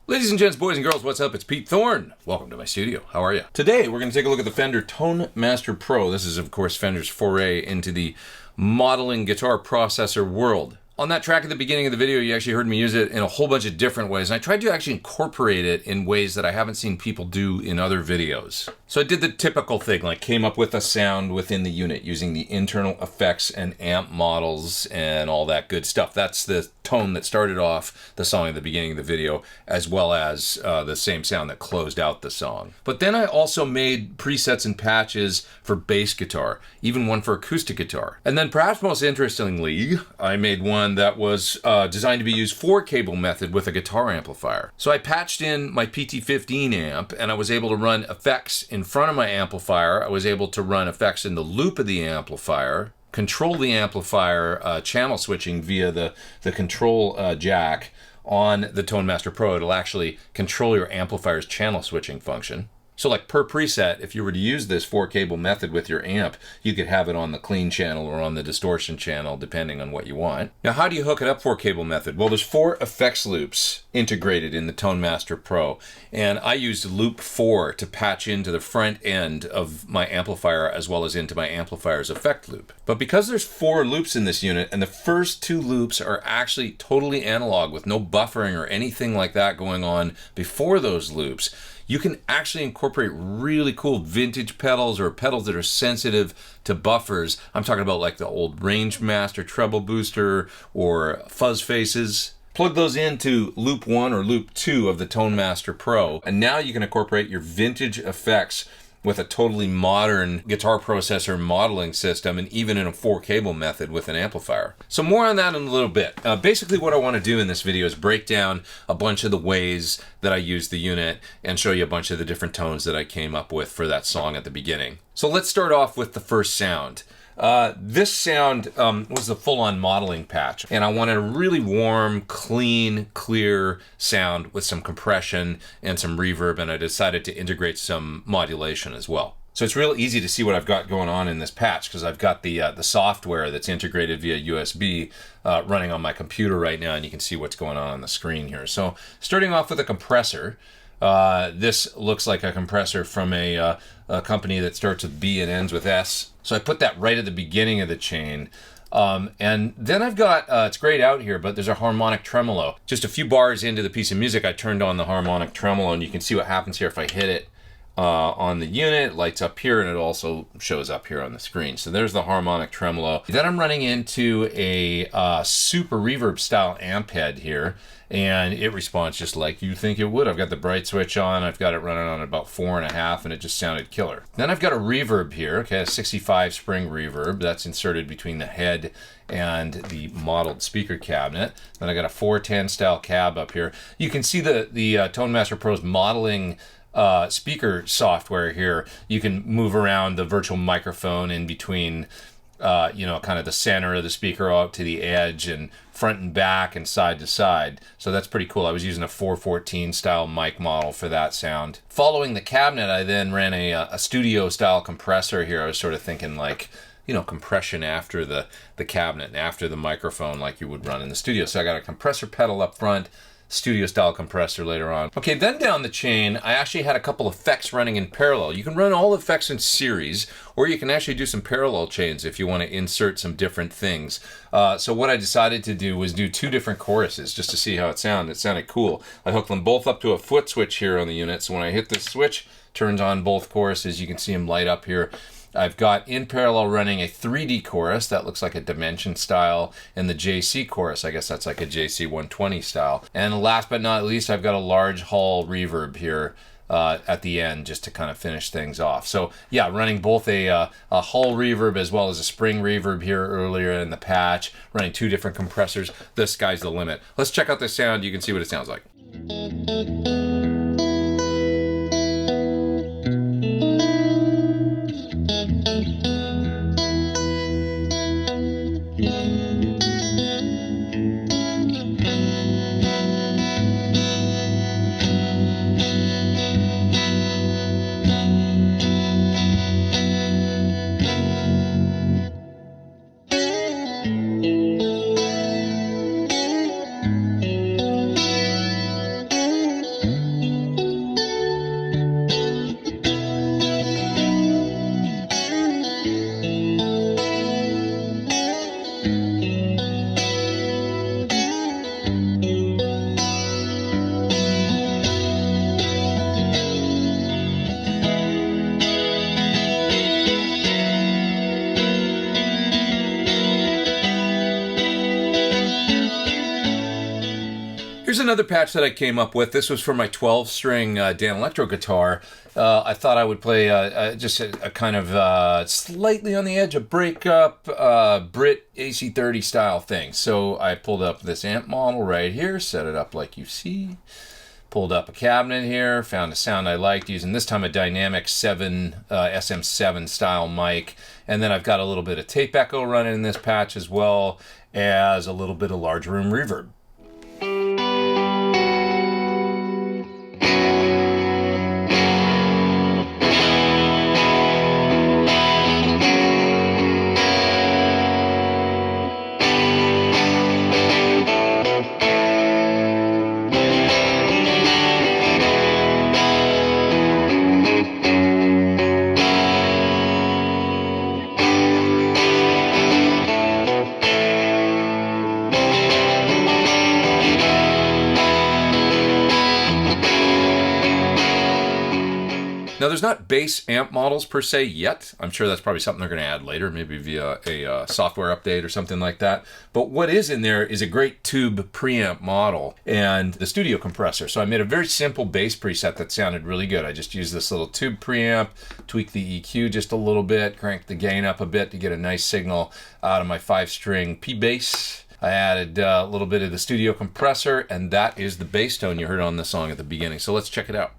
Ladies and gents, boys and girls, what's up? It's Pete Thorn. Welcome to my studio. How are you? Today, we're going to take a look at the Fender Tone Master Pro. This is, of course, Fender's foray into the modeling guitar processor world. On that track at the beginning of the video, you actually heard me use it in a whole bunch of different ways, and I tried to actually incorporate it in ways that I haven't seen people do in other videos. So I did the typical thing, like came up with a sound within the unit using the internal effects and amp models and all that good stuff. That's the tone that started off the song at the beginning of the video, as well as the same sound that closed out the song. But then I also made presets and patches for bass guitar, even one for acoustic guitar. And then perhaps most interestingly, I made one that was designed to be used for cable method with a guitar amplifier. So I patched in my PT15 amp and I was able to run effects in front of my amplifier. I was able to run effects in the loop of the amplifier, control the amplifier channel switching via the control jack on the Tone Master Pro. It'll actually control your amplifier's channel switching function. So like per preset, if you were to use this 4-cable method with your amp, you could have it on the clean channel or on the distortion channel, depending on what you want. Now, how do you hook it up 4-cable method? Well, there's 4 effects loops integrated in the Tone Master Pro, and I used loop 4 to patch into the front end of my amplifier as well as into my amplifier's effect loop. But because there's 4 loops in this unit, and the first 2 loops are actually totally analog with no buffering or anything like that going on before those loops, you can actually incorporate really cool vintage pedals or pedals that are sensitive to buffers. I'm talking about like the old Range Master treble booster or fuzz faces. Plug those into loop 1 or loop 2 of the Tone Master Pro, and now you can incorporate your vintage effects with a totally modern guitar processor modeling system, and even in a 4-cable method with an amplifier. So more on that in a little bit. Basically what I want to do in this video is break down a bunch of the ways that I use the unit and show you a bunch of the different tones that I came up with for that song at the beginning. So let's start off with the first sound. This sound was the full-on modeling patch, and I wanted a really warm, clean, clear sound with some compression and some reverb, and I decided to integrate some modulation as well. So it's real easy to see what I've got going on in this patch because I've got the software that's integrated via USB running on my computer right now, and you can see what's going on the screen here. So starting off with a compressor. This looks like a compressor from a company that starts with B and ends with S. So I put that right at the beginning of the chain. And then I've got, it's grayed out here, but there's a harmonic tremolo. Just a few bars into the piece of music, I turned on the harmonic tremolo, and you can see what happens here if I hit it on the unit. It lights up here, and it also shows up here on the screen. So there's the harmonic tremolo. Then I'm running into a super reverb style amp head here, and it responds just like you think it would. I've got the bright switch on. I've got it running on about 4.5, and it just sounded killer. Then I've got a reverb here, okay, a 65 spring reverb that's inserted between the head and the modeled speaker cabinet. Then I got a 410 style cab up here. You can see the Tone Master Pro's modeling speaker software here. You can move around the virtual microphone in between you know, kind of the center of the speaker out to the edge, and front and back and side to side. So that's pretty cool. I was using a 414 style mic model for that sound. Following the cabinet, I then ran a studio style compressor here. I was sort of thinking like, you know, compression after the cabinet and after the microphone like you would run in the studio. So I got a compressor pedal up front, studio style compressor later on. Okay, then down the chain, I actually had a couple effects running in parallel. You can run all effects in series, or you can actually do some parallel chains if you want to insert some different things. So what I decided to do was do 2 different choruses just to see how it sounded. It sounded cool. I hooked them both up to a foot switch here on the unit, so when I hit this switch, turns on both choruses. You can see them light up here. I've got in parallel running a 3D chorus that looks like a Dimension style, and the JC chorus, I guess that's like a JC 120 style. And last but not least, I've got a large hall reverb here at the end just to kind of finish things off. So yeah, running both a hall reverb as well as a spring reverb here earlier in the patch, running 2 different compressors. The sky's the limit. Let's check out the sound. You can see what it sounds like. Here's another patch that I came up with. This was for my 12-string Dan Electro guitar. I thought I would play just a kind of slightly on the edge of breakup Brit AC30 style thing. So I pulled up this amp model right here, set it up like you see. Pulled up a cabinet here, found a sound I liked using this time a Dynamic 7 SM7 style mic. And then I've got a little bit of tape echo running in this patch as well as a little bit of large room reverb. Now, there's not bass amp models per se yet. I'm sure that's probably something they're going to add later, maybe via a software update or something like that. But what is in there is a great tube preamp model and the studio compressor. So I made a very simple bass preset that sounded really good. I just used this little tube preamp, tweaked the EQ just a little bit, cranked the gain up a bit to get a nice signal out of my 5-string P bass. I added a little bit of the studio compressor, and that is the bass tone you heard on the song at the beginning. So let's check it out.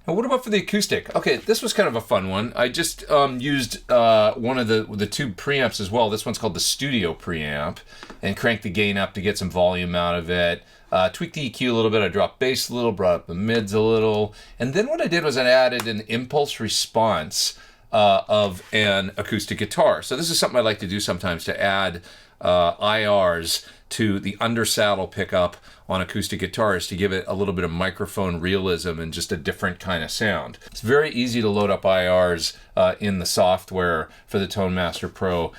Now, what about for the acoustic? Okay, this was kind of a fun one. I just used one of the tube preamps as well. This one's called the Studio preamp, and cranked the gain up to get some volume out of it. Tweaked the EQ a little bit. I dropped bass a little, brought up the mids a little. And then what I did was I added an impulse response of an acoustic guitar. So this is something I like to do sometimes, to add IRs to the undersaddle pickup on acoustic guitars to give it a little bit of microphone realism and just a different kind of sound. It's very easy to load up IRs in the software for the Tone Master Pro.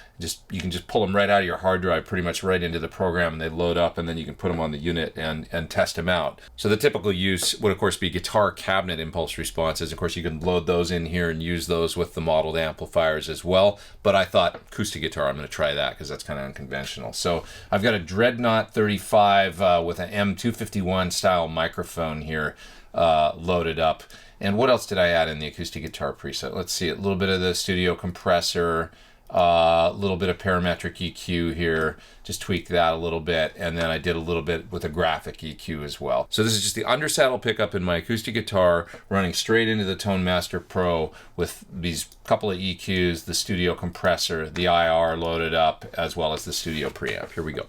You can just pull them right out of your hard drive, pretty much right into the program, and they load up, and then you can put them on the unit and test them out. So the typical use would of course be guitar cabinet impulse responses. Of course you can load those in here and use those with the modeled amplifiers as well, but I thought acoustic guitar, I'm going to try that because that's kind of unconventional. So I've got a Dreadnought 35 with an M251 style microphone here loaded up. And what else did I add in the acoustic guitar preset? Let's see, a little bit of the studio compressor, a little bit of parametric EQ here, just tweak that a little bit, and then I did a little bit with a graphic EQ as well. So this is just the undersaddle pickup in my acoustic guitar running straight into the Tone Master Pro with these couple of EQs, the studio compressor, the IR loaded up, as well as the studio preamp. Here we go.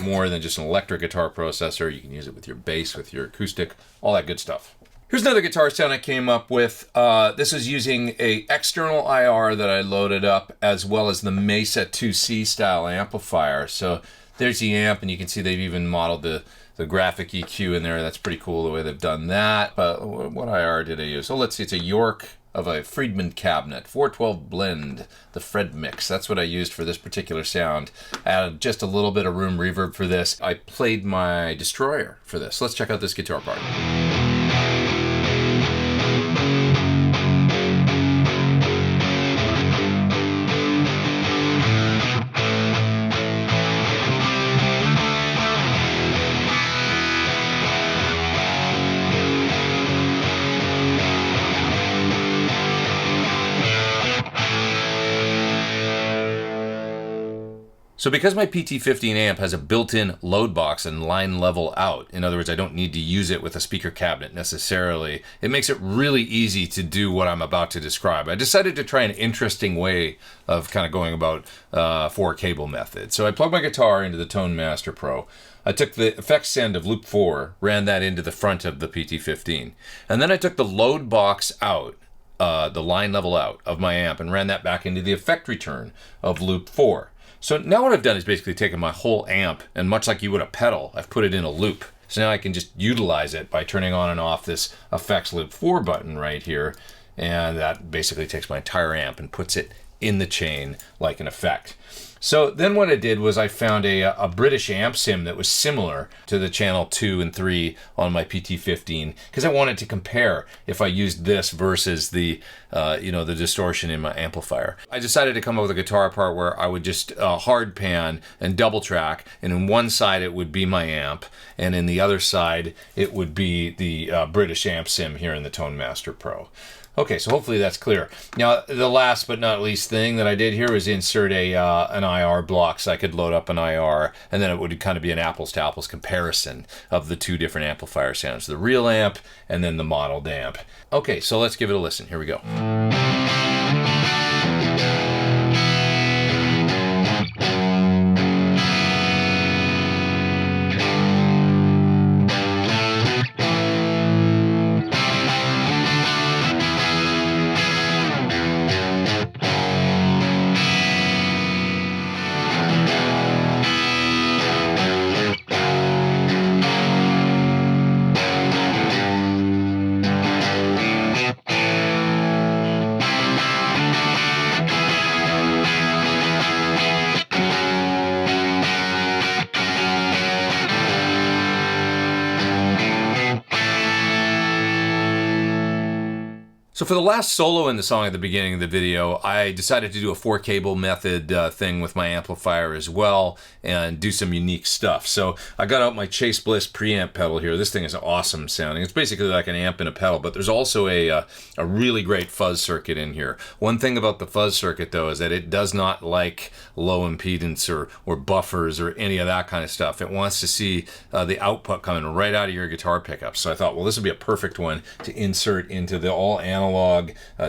More than just an electric guitar processor. You can use it with your bass, with your acoustic, all that good stuff. Here's another guitar sound I came up with. This is using a external IR that I loaded up, as well as the Mesa 2C style amplifier. So there's the amp, and you can see they've even modeled the graphic EQ in there. That's pretty cool the way they've done that. But what IR did I use? So let's see, it's a York of a Friedman cabinet, 412 blend, the Fred mix. That's what I used for this particular sound. I added just a little bit of room reverb for this. I played my Destroyer for this. Let's check out this guitar part. So because my PT15 amp has a built-in load box and line level out, in other words, I don't need to use it with a speaker cabinet necessarily, it makes it really easy to do what I'm about to describe. I decided to try an interesting way of kind of going about 4-cable method. So I plugged my guitar into the Tone Master Pro. I took the effects send of loop 4, ran that into the front of the PT15. And then I took the load box out, the line level out of my amp, and ran that back into the effect return of loop 4. So now what I've done is basically taken my whole amp, and much like you would a pedal, I've put it in a loop. So now I can just utilize it by turning on and off this effects loop 4 button right here, and that basically takes my entire amp and puts it in the chain like an effect. So then what I did was I found a British amp sim that was similar to the channel 2 and 3 on my PT15, because I wanted to compare if I used this versus the the distortion in my amplifier. I decided to come up with a guitar part where I would just hard pan and double track, and in one side it would be my amp, and in the other side it would be the British amp sim here in the Tone Master Pro. Okay, so hopefully that's clear. Now, the last but not least thing that I did here was insert an IR block so I could load up an IR, and then it would kind of be an apples-to-apples comparison of the two different amplifier sounds, the real amp and then the modeled amp. Okay, so let's give it a listen. Here we go. So for the last solo in the song at the beginning of the video, I decided to do a 4-cable method thing with my amplifier as well and do some unique stuff. So I got out my Chase Bliss preamp pedal here. This thing is awesome sounding. It's basically like an amp and a pedal, but there's also a really great fuzz circuit in here. One thing about the fuzz circuit though is that it does not like low impedance or buffers or any of that kind of stuff. It wants to see the output coming right out of your guitar pickup. So I thought, well, this would be a perfect one to insert into the all analog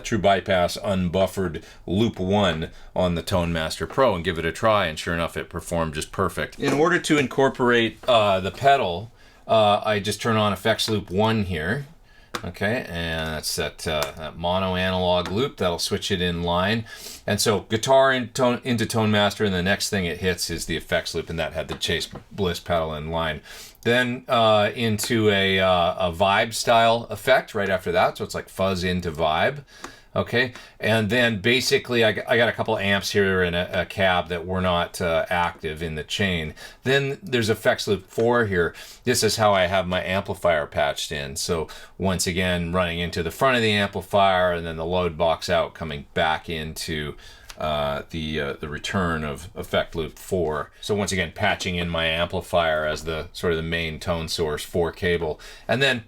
true bypass unbuffered loop 1 on the Tone Master Pro and give it a try, and sure enough it performed just perfect. In order to incorporate the pedal, I just turn on effects loop 1 here. Okay, and that's that mono analog loop that'll switch it in line. And so guitar into Tone Master, and the next thing it hits is the effects loop, and that had the Chase Bliss pedal in line. Then into a vibe style effect right after that, so it's like fuzz into vibe. Okay, and then basically I got a couple amps here and a cab that were not active in the chain. Then there's effects loop 4 here. This is how I have my amplifier patched in. So once again running into the front of the amplifier, and then the load box out coming back into the return of effect loop 4. So once again patching in my amplifier as the sort of the main tone source 4-cable, and then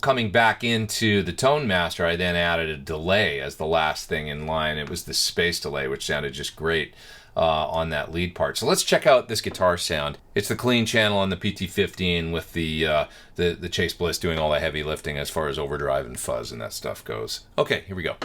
coming back into the Tone Master, I then added a delay as the last thing in line. It was the space delay, which sounded just great on that lead part. So let's check out this guitar sound. It's the clean channel on the PT15 with the Chase Bliss doing all the heavy lifting as far as overdrive and fuzz and that stuff goes. Okay, here we go.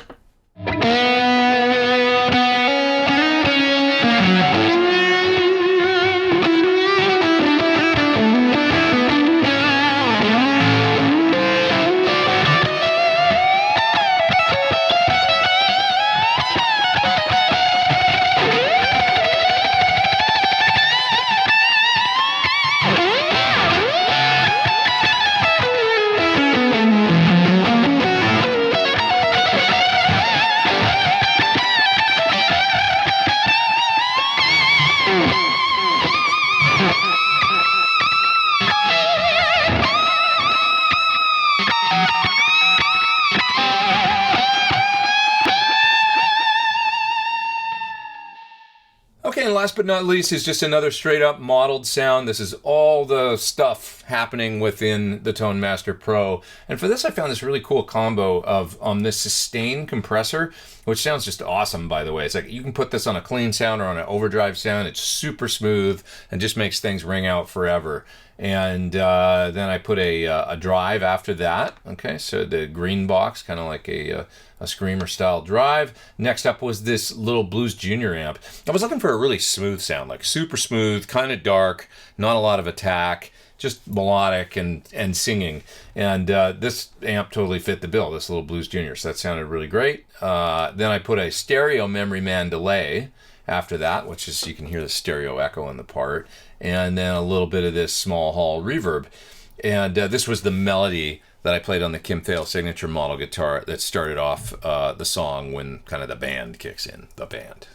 Okay, and last but not least is just another straight up modeled sound. This is all the stuff happening within the Tone Master Pro. And for this I found this really cool combo of this sustain compressor, which sounds just awesome, by the way. It's like you can put this on a clean sound or on an overdrive sound. It's super smooth and just makes things ring out forever. And then I put a drive after that. Okay, so the green box, kind of like a Screamer style drive. Next up was this little Blues Junior amp. I was looking for a really smooth sound, like super smooth, kind of dark, not a lot of attack, just melodic and singing. And this amp totally fit the bill, this little Blues Junior, so that sounded really great. Then I put a stereo Memory Man delay after that, which is, you can hear the stereo echo in the part, and then a little bit of this small hall reverb. And this was the melody that I played on the Kim Thale signature model guitar that started off the song when kind of the band kicks in, the band.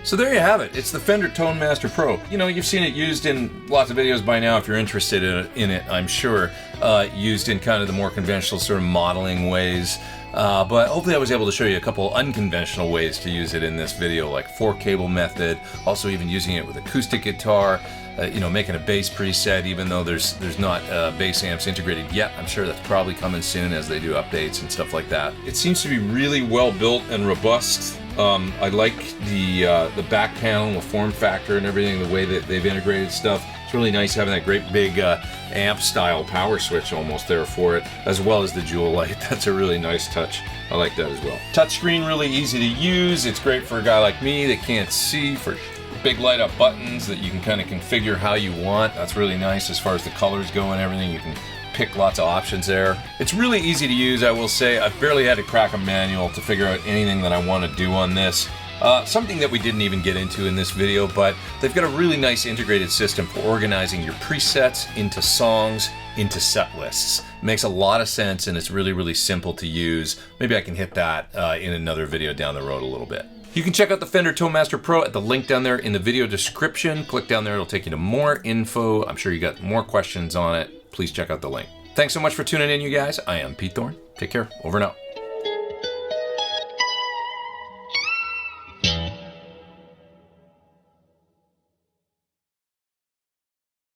So there you have it. It's the Fender Tone Master Pro. You know, you've seen it used in lots of videos by now if you're interested in it, I'm sure. Used in kind of the more conventional sort of modeling ways. But hopefully I was able to show you a couple unconventional ways to use it in this video, like 4-cable method, also even using it with acoustic guitar, you know, making a bass preset even though there's not bass amps integrated yet. I'm sure that's probably coming soon as they do updates and stuff like that. It seems to be really well built and robust. I like the back panel and the form factor and everything, the way that they've integrated stuff. It's really nice having that great big amp style power switch almost there for it, as well as the jewel light. That's a really nice touch. I like that as well. Touchscreen, really easy to use. It's great for a guy like me that can't see, for big light up buttons that you can kind of configure how you want. That's really nice as far as the colors go and everything. You can pick lots of options there. It's really easy to use, I will say. I've barely had to crack a manual to figure out anything that I want to do on this. Something that we didn't even get into in this video, but they've got a really nice integrated system for organizing your presets into songs, into set lists. It makes a lot of sense, and it's really, really simple to use. Maybe I can hit that in another video down the road a little bit. You can check out the Fender Tonemaster Pro at the link down there in the video description. Click down there, it'll take you to more info. I'm sure you got more questions on it. Please check out the link. Thanks so much for tuning in, you guys. I am Pete Thorn. Take care. Over and out.